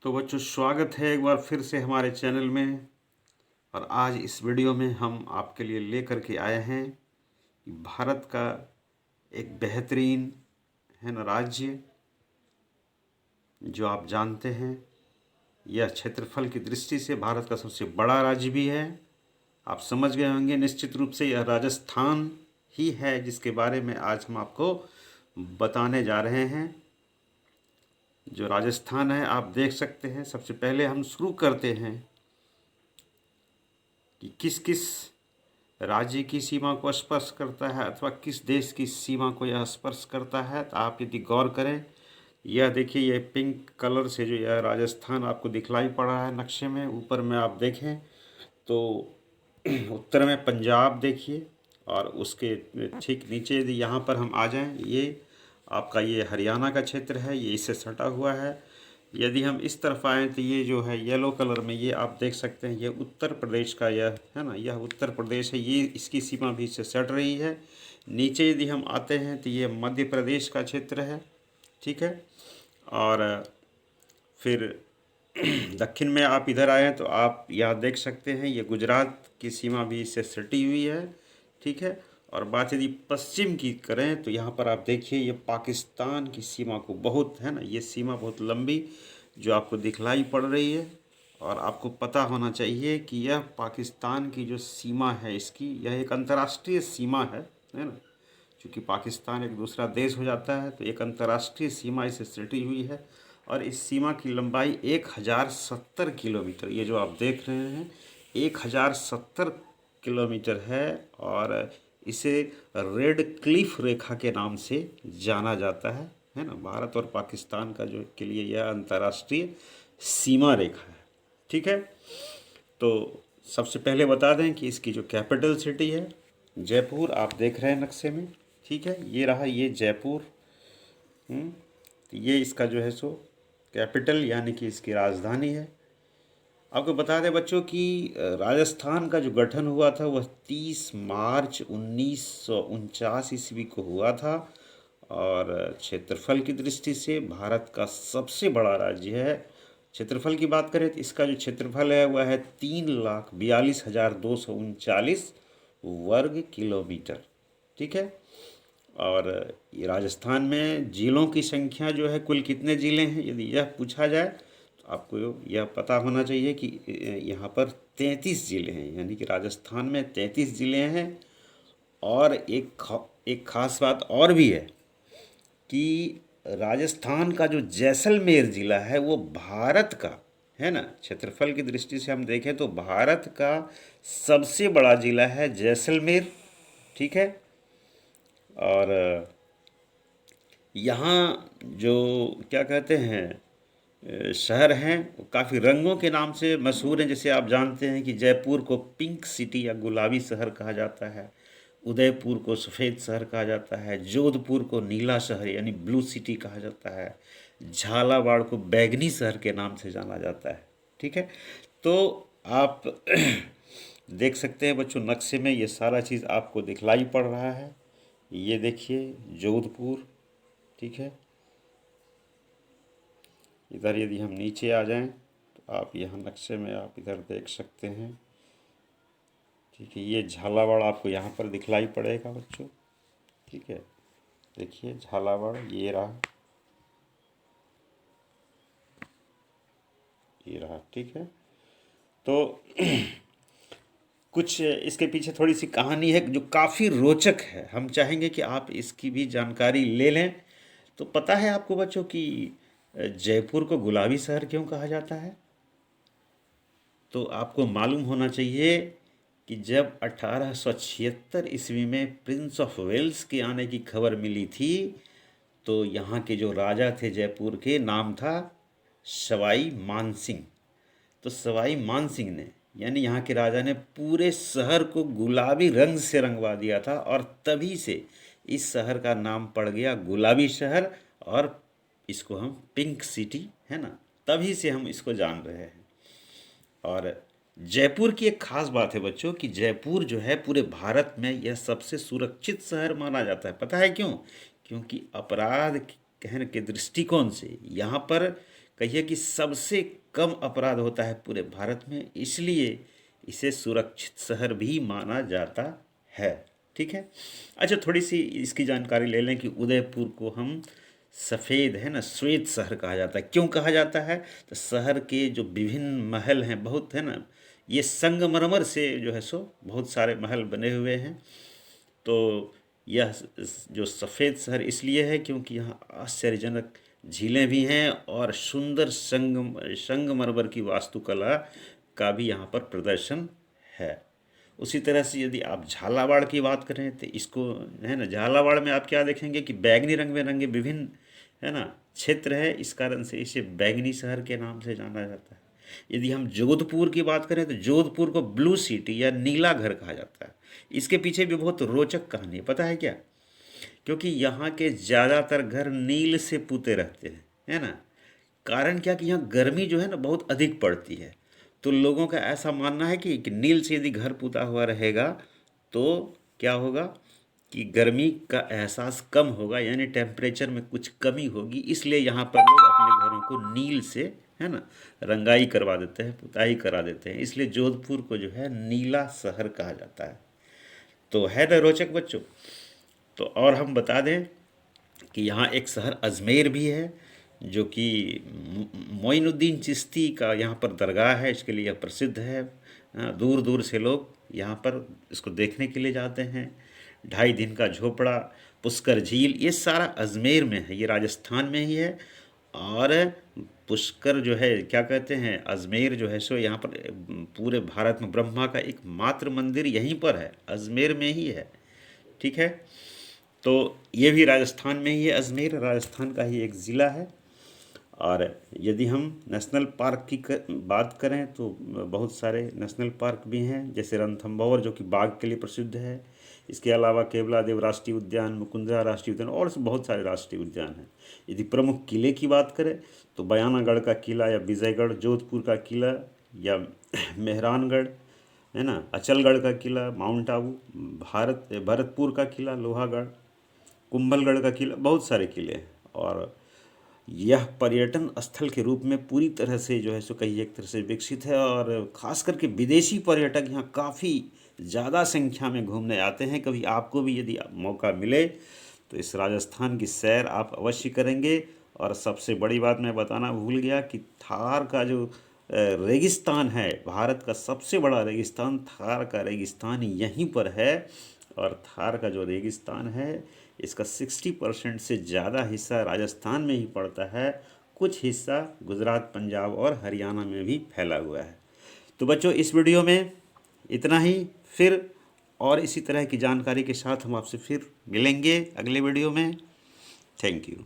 तो बच्चों, स्वागत है एक बार फिर से हमारे चैनल में। और आज इस वीडियो में हम आपके लिए लेकर के आए हैं कि भारत का एक बेहतरीन है ना राज्य, जो आप जानते हैं यह क्षेत्रफल की दृष्टि से भारत का सबसे बड़ा राज्य भी है। आप समझ गए होंगे निश्चित रूप से, यह राजस्थान ही है जिसके बारे में आज हम आपको बताने जा रहे हैं। जो राजस्थान है, आप देख सकते हैं। सबसे पहले हम शुरू करते हैं कि किस किस राज्य की सीमा को स्पर्श करता है अथवा किस देश की सीमा को यह स्पर्श करता है। तो आप यदि गौर करें, यह देखिए, यह पिंक कलर से जो यह राजस्थान आपको दिखलाई पड़ रहा है नक्शे में, ऊपर में आप देखें तो उत्तर में पंजाब देखिए, और उसके ठीक नीचे यदि यहाँ पर हम आ जाएं, ये आपका ये हरियाणा का क्षेत्र है, ये इससे सटा हुआ है। यदि हम इस तरफ आएँ तो ये जो है येलो कलर में, ये आप देख सकते हैं, ये उत्तर प्रदेश का यह है ना, यह उत्तर प्रदेश है, ये इसकी सीमा भी इससे सट रही है। नीचे यदि हम आते हैं तो ये मध्य प्रदेश का क्षेत्र है, ठीक है। और फिर दक्षिण में आप इधर आए तो आप यहाँ देख सकते हैं, ये गुजरात की सीमा भी इससे सटी हुई है, ठीक है। और बात यदि पश्चिम की करें तो यहाँ पर आप देखिए, ये पाकिस्तान की सीमा को बहुत है ना, ये सीमा बहुत लंबी जो आपको दिखलाई पड़ रही है। और आपको पता होना चाहिए कि यह पाकिस्तान की जो सीमा है इसकी, यह एक अंतर्राष्ट्रीय सीमा है ना। चूँकि पाकिस्तान एक दूसरा देश हो जाता है तो एक अंतर्राष्ट्रीय सीमा इससे सटी हुई है। और इस सीमा की लंबाई 1070 किलोमीटर, ये जो आप देख रहे हैं 1070 किलोमीटर है। और इसे रेड क्लिफ रेखा के नाम से जाना जाता है ना। भारत और पाकिस्तान का जो के लिए यह अंतर्राष्ट्रीय सीमा रेखा है, ठीक है। तो सबसे पहले बता दें कि इसकी जो कैपिटल सिटी है जयपुर, आप देख रहे हैं नक्शे में, ठीक है। ये रहा ये जयपुर। तो ये इसका जो है सो कैपिटल यानी कि इसकी राजधानी है। आपको बता दें बच्चों कि राजस्थान का जो गठन हुआ था वह 30 मार्च 1949 ईस्वी को हुआ था। और क्षेत्रफल की दृष्टि से भारत का सबसे बड़ा राज्य है। क्षेत्रफल की बात करें तो इसका जो क्षेत्रफल है वह है 3,42,239 वर्ग किलोमीटर, ठीक है। और ये राजस्थान में जिलों की संख्या जो है, कुल कितने ज़िले हैं यदि यह पूछा जाए तो आपको यह पता होना चाहिए कि यहाँ पर 33 ज़िले हैं, यानी कि राजस्थान में 33 ज़िले हैं। और एक खास बात और भी है कि राजस्थान का जो जैसलमेर ज़िला है वो भारत का है ना, क्षेत्रफल की दृष्टि से हम देखें तो भारत का सबसे बड़ा ज़िला है जैसलमेर, ठीक है। और यहाँ जो क्या कहते हैं शहर हैं, वो काफ़ी रंगों के नाम से मशहूर हैं। जैसे आप जानते हैं कि जयपुर को पिंक सिटी या गुलाबी शहर कहा जाता है, उदयपुर को सफ़ेद शहर कहा जाता है, जोधपुर को नीला शहर यानी ब्लू सिटी कहा जाता है, झालावाड़ को बैगनी शहर के नाम से जाना जाता है, ठीक है। तो आप देख सकते हैं बच्चों, नक्शे में ये सारा चीज़ आपको दिखलाई पड़ रहा है। ये देखिए जोधपुर, ठीक है। इधर यदि हम नीचे आ जाएं तो आप यहाँ नक्शे में आप इधर देख सकते हैं, ठीक है। ये झालावाड़ आपको यहाँ पर दिखलाई पड़ेगा बच्चों, ठीक है। देखिए झालावाड़ ये रहा, ठीक है। तो कुछ इसके पीछे थोड़ी सी कहानी है जो काफ़ी रोचक है, हम चाहेंगे कि आप इसकी भी जानकारी ले लें। तो पता है आपको बच्चों कि जयपुर को गुलाबी शहर क्यों कहा जाता है? तो आपको मालूम होना चाहिए कि जब 1876 ईस्वी में प्रिंस ऑफ वेल्स के आने की खबर मिली थी, तो यहाँ के जो राजा थे जयपुर के, नाम था सवाई मानसिंह। तो सवाई मानसिंह ने यानी यहाँ के राजा ने पूरे शहर को गुलाबी रंग से रंगवा दिया था, और तभी से इस शहर का नाम पड़ गया गुलाबी शहर। और इसको हम पिंक सिटी है ना, तभी से हम इसको जान रहे हैं। और जयपुर की एक खास बात है बच्चों कि जयपुर जो है पूरे भारत में यह सबसे सुरक्षित शहर माना जाता है। पता है क्यों? क्योंकि अपराध कहने के दृष्टिकोण से यहाँ पर कहिए कि सबसे कम अपराध होता है पूरे भारत में, इसलिए इसे सुरक्षित शहर भी माना जाता है। ठीक है। अच्छा, थोड़ी सी इसकी जानकारी ले लें कि उदयपुर को हम सफ़ेद है ना श्वेत शहर कहा जाता है। क्यों कहा जाता है? तो शहर के जो विभिन्न महल हैं बहुत है ना, ये संगमरमर से जो है सो बहुत सारे महल बने हुए हैं। तो यह जो सफ़ेद शहर इसलिए है क्योंकि यहाँ आश्चर्यजनक झीलें भी हैं और सुंदर संगमरमर की वास्तुकला का भी यहाँ पर प्रदर्शन है। उसी तरह से यदि आप झालावाड़ की बात करें तो इसको है ना, झालावाड़ में आप क्या देखेंगे कि बैगनी रंग में रंगे विभिन्न है ना क्षेत्र है, इस कारण से इसे बैगनी शहर के नाम से जाना जाता है। यदि हम जोधपुर की बात करें तो जोधपुर को ब्लू सिटी या नीला घर कहा जाता है। इसके पीछे भी बहुत रोचक कहानी है, पता है क्या? क्योंकि यहाँ के ज़्यादातर घर नील से पुते रहते हैं, है ना। कारण क्या कि यहाँ गर्मी जो है ना बहुत अधिक पड़ती है, तो लोगों का ऐसा मानना है कि नील से यदि घर पुता हुआ रहेगा तो क्या होगा कि गर्मी का एहसास कम होगा, यानी टेम्परेचर में कुछ कमी होगी। इसलिए यहाँ पर लोग अपने घरों को नील से है ना रंगाई करवा देते हैं, पुताई करा देते हैं। इसलिए जोधपुर को जो है नीला शहर कहा जाता है। तो है ना रोचक बच्चों। तो और हम बता दें कि यहाँ एक शहर अजमेर भी है, जो कि मोइनुद्दीन चिश्ती का यहाँ पर दरगाह है, इसके लिए यह प्रसिद्ध है। दूर दूर से लोग यहाँ पर इसको देखने के लिए जाते हैं। 2.5 दिन का झोपड़ा, पुष्कर झील, ये सारा अजमेर में है, ये राजस्थान में ही है। और पुष्कर जो है क्या कहते हैं, अजमेर जो है सो यहाँ पर पूरे भारत में ब्रह्मा का एकमात्र मंदिर यहीं पर है, अजमेर में ही है। ठीक है। तो ये भी राजस्थान में ही है, अजमेर राजस्थान का ही एक ज़िला है। और यदि हम नेशनल पार्क की बात करें तो बहुत सारे नेशनल पार्क भी हैं, जैसे रणथंभौर जो कि बाघ के लिए प्रसिद्ध है। इसके अलावा केवलादेव राष्ट्रीय उद्यान, मुकुंदरा राष्ट्रीय उद्यान और बहुत सारे राष्ट्रीय उद्यान हैं। यदि प्रमुख किले की बात करें तो बयानागढ़ का किला या विजयगढ़, जोधपुर का किला या मेहरानगढ़ है ना, अचलगढ़ का किला, माउंट आबू, भरतपुर का किला, लोहागढ़, कुंभलगढ़ का किला, बहुत सारे किले हैं। और यह पर्यटन स्थल के रूप में पूरी तरह से जो है सो कहीं एक तरह से विकसित है। और ख़ास करके विदेशी पर्यटक यहाँ काफ़ी ज़्यादा संख्या में घूमने आते हैं। कभी आपको भी यदि मौका मिले तो इस राजस्थान की सैर आप अवश्य करेंगे। और सबसे बड़ी बात मैं बताना भूल गया कि थार का जो रेगिस्तान है, भारत का सबसे बड़ा रेगिस्तान थार का रेगिस्तान यहीं पर है। और थार का जो रेगिस्तान है इसका 60% से ज़्यादा हिस्सा राजस्थान में ही पड़ता है, कुछ हिस्सा गुजरात, पंजाब और हरियाणा में भी फैला हुआ है। तो बच्चों इस वीडियो में इतना ही, फिर और इसी तरह की जानकारी के साथ हम आपसे फिर मिलेंगे अगले वीडियो में। Thank you.